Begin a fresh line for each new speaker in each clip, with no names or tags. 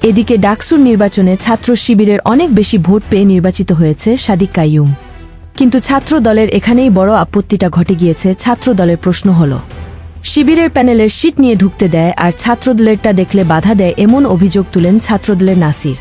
এদিকে ডাকসুর নির্বাচনে ছাত্র শিবিরের অনেক বেশি ভোট পেয়ে নির্বাচিত হয়েছে সাদিক কাইয়ুম। কিন্তু ছাত্র দলের এখানেই বড় আপত্তিটা ঘটে গিয়েছে। ছাত্র দলের প্রশ্ন হল, শিবিরের প্যানেলের সিট নিয়ে ঢুকতে দেয় আর ছাত্রদলেরটা দেখলে বাধা দেয়, এমন অভিযোগ তুলেন ছাত্রদলের নাসির।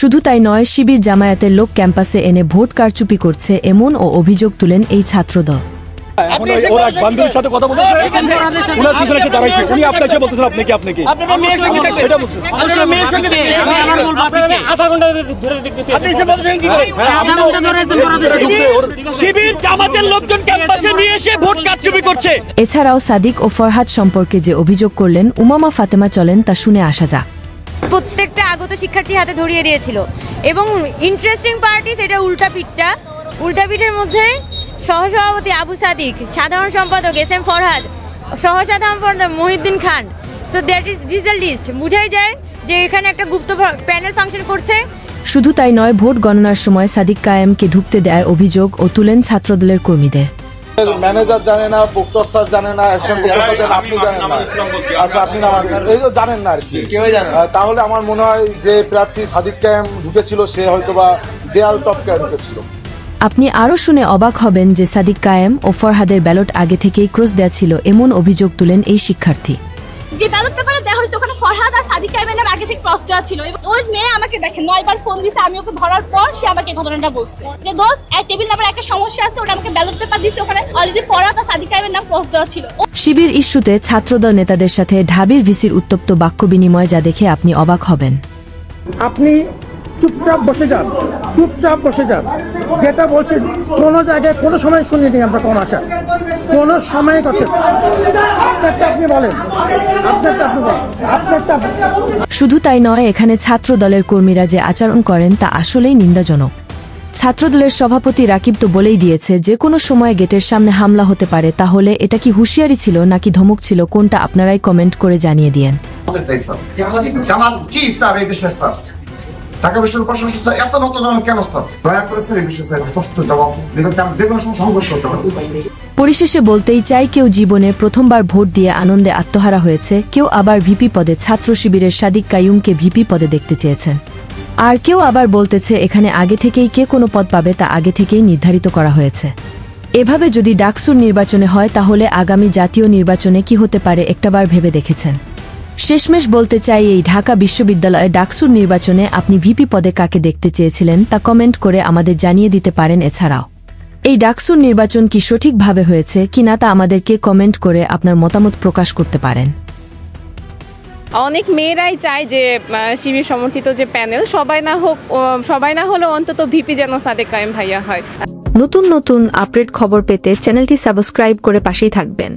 শুধু তাই নয়, শিবির জামায়াতের লোক ক্যাম্পাসে এনে ভোট কারচুপি করছে, এমন ও অভিযোগ তুলেন এই ছাত্রদল। এছাড়াও সাদিক ও ফরহাদ সম্পর্কে যে অভিযোগ করলেন উমামা ফাতেমা, চলেন তা শুনে আসা যাক।
প্রত্যেকটা আগত শিক্ষার্থী হাতে ধরিয়ে দিয়েছিল এবং ইন্টারেস্টিং পার্টি সেটা উল্টাপিঠের মধ্যে সহসভাপতি আবু সাদিক, সাধারণ সম্পাদক এস এম ফরহাদ, সহসাধারণ সম্পাদক Mohiuddin Khan. So that is this the list. বুঝাই যায় যে এখানে একটা গুপ্ত প্যানেল ফাংশন করছে।
শুধু তাই নয়, ভোট গণনার সময় সাদিক কায়েমকে ঢুকতে দেয় অভিযোগ ও তুলেন ছাত্রদলের কর্মীদের।
ম্যানেজার জানে না, প্রক্টর স্যার জানে না, অ্যাসিস্ট্যান্ট প্রফেসর জানে, আপনি জানেন না। আচ্ছা, আপনি এই তো জানেন না আর কি, কেউ জানে। তাহলে আমার মনে হয় যে প্রার্থী সাদিক কায়েম ঢুকেছিল সে হয়তোবা দেয়াল টপকে ঢুকেছিল।
আপনি আরও শুনে অবাক হবেন যে সাদিক কায়েম ও ফরহাদের ব্যালট আগে থেকেই ক্রস দেওয়া ছিল, এমন অভিযোগ তুলেন এই শিক্ষার্থী।
যে ব্যালট পেপারে দেওয়া হয়েছে ওখানে ফরহাদ আর সাদিক কায়েমের নাম আগে থেকে ক্রস দেওয়া ছিল। ওই মেয়ে আমাকে দেখেন 9 বার ফোন দিয়েছে, আমি ওকে ধরার পর সে আমাকে ঘটনাটা বলছে যে দোস্ত টেবিল নাম্বার একটা সমস্যা আছে, ওটা আমাকে ব্যালট পেপার দিয়েছে, ওখানে অলরেডি ফরহাদ আর সাদিক কায়েমের নাম ক্রস দেওয়া ছিল।
শিবির ইস্যুতে ছাত্রদল নেতাদের সাথে ঢাবির ভিসির উত্তপ্ত বাক্য বিনিময়, যা দেখে আপনি অবাক হবেন।
আপনি চুপচাপ বসে যান, চুপচাপ বসে যান। যেটা বলছি কোনো জায়গায় কোনো সময় শুনিনি আমরা কোন আশা, কোনো সময় করছে। আপনারটা আপনি বলেন, আপনারটা আপনি বলেন, আপনারটা।
শুধু তাই নয়, এখানে ছাত্র দলের কর্মীরা যে আচরণ করেন তা আসলেই নিন্দাজনক। ছাত্রদলের সভাপতি রাকিব তো বলেই দিয়েছে যে কোনো সময় গেটের সামনে হামলা হতে পারে। তাহলে এটা কি হুঁশিয়ারি ছিল নাকি ধমক ছিল, কোনটা আপনারাই কমেন্ট করে জানিয়ে দিয়েন।
ঢাকা বিশ্ববিদ্যালয় এত নতজন কেন স্যার? দয়া করে স্যার এই বিষয়ে স্পষ্ট জবাব দিবেন, কারণ যে কোনো সময় সংঘর্ষ হতে পারে।
পরিশেষে বলতেই চাই, কেউ জীবনে প্রথমবার ভোট দিয়ে আনন্দে আত্মহারা হয়েছে, কেউ আবার ভিপি পদে ছাত্র শিবিরের সাদিক কাইয়ুমকে ভিপি পদে দেখতে চেয়েছেন, আর কেউ আবার বলতেছে এখানে আগে থেকেই কে কোনো পদ পাবে তা আগে থেকেই নির্ধারিত করা হয়েছে। এভাবে যদি ডাকসুর নির্বাচনে হয় তাহলে আগামী জাতীয় নির্বাচনে কি হতে পারে একটাবার ভেবে দেখেছেন? শেষমেশ বলতে চাই, এই ঢাকা বিশ্ববিদ্যালয়ে ডাকসুর নির্বাচনে আপনি ভিপি পদে কাকে দেখতে চেয়েছিলেন তা কমেন্ট করে আমাদের জানিয়ে দিতে পারেন। এছাড়াও এই ডাকসুর নির্বাচন কি সঠিকভাবে হয়েছে কিনা তা আমাদেরকে কমেন্ট করে আপনার মতামত প্রকাশ করতে পারেন।
অনেক মেয়েরাই চায় যে শিবির সমর্থিত যে প্যানেল সবাই না হলেও অন্তত ভিপি যেন সাদেক কায়েম ভাইয়া হয়।
নতুন নতুন আপডেট খবর পেতে চ্যানেলটি সাবস্ক্রাইব করে পাশেই থাকবেন।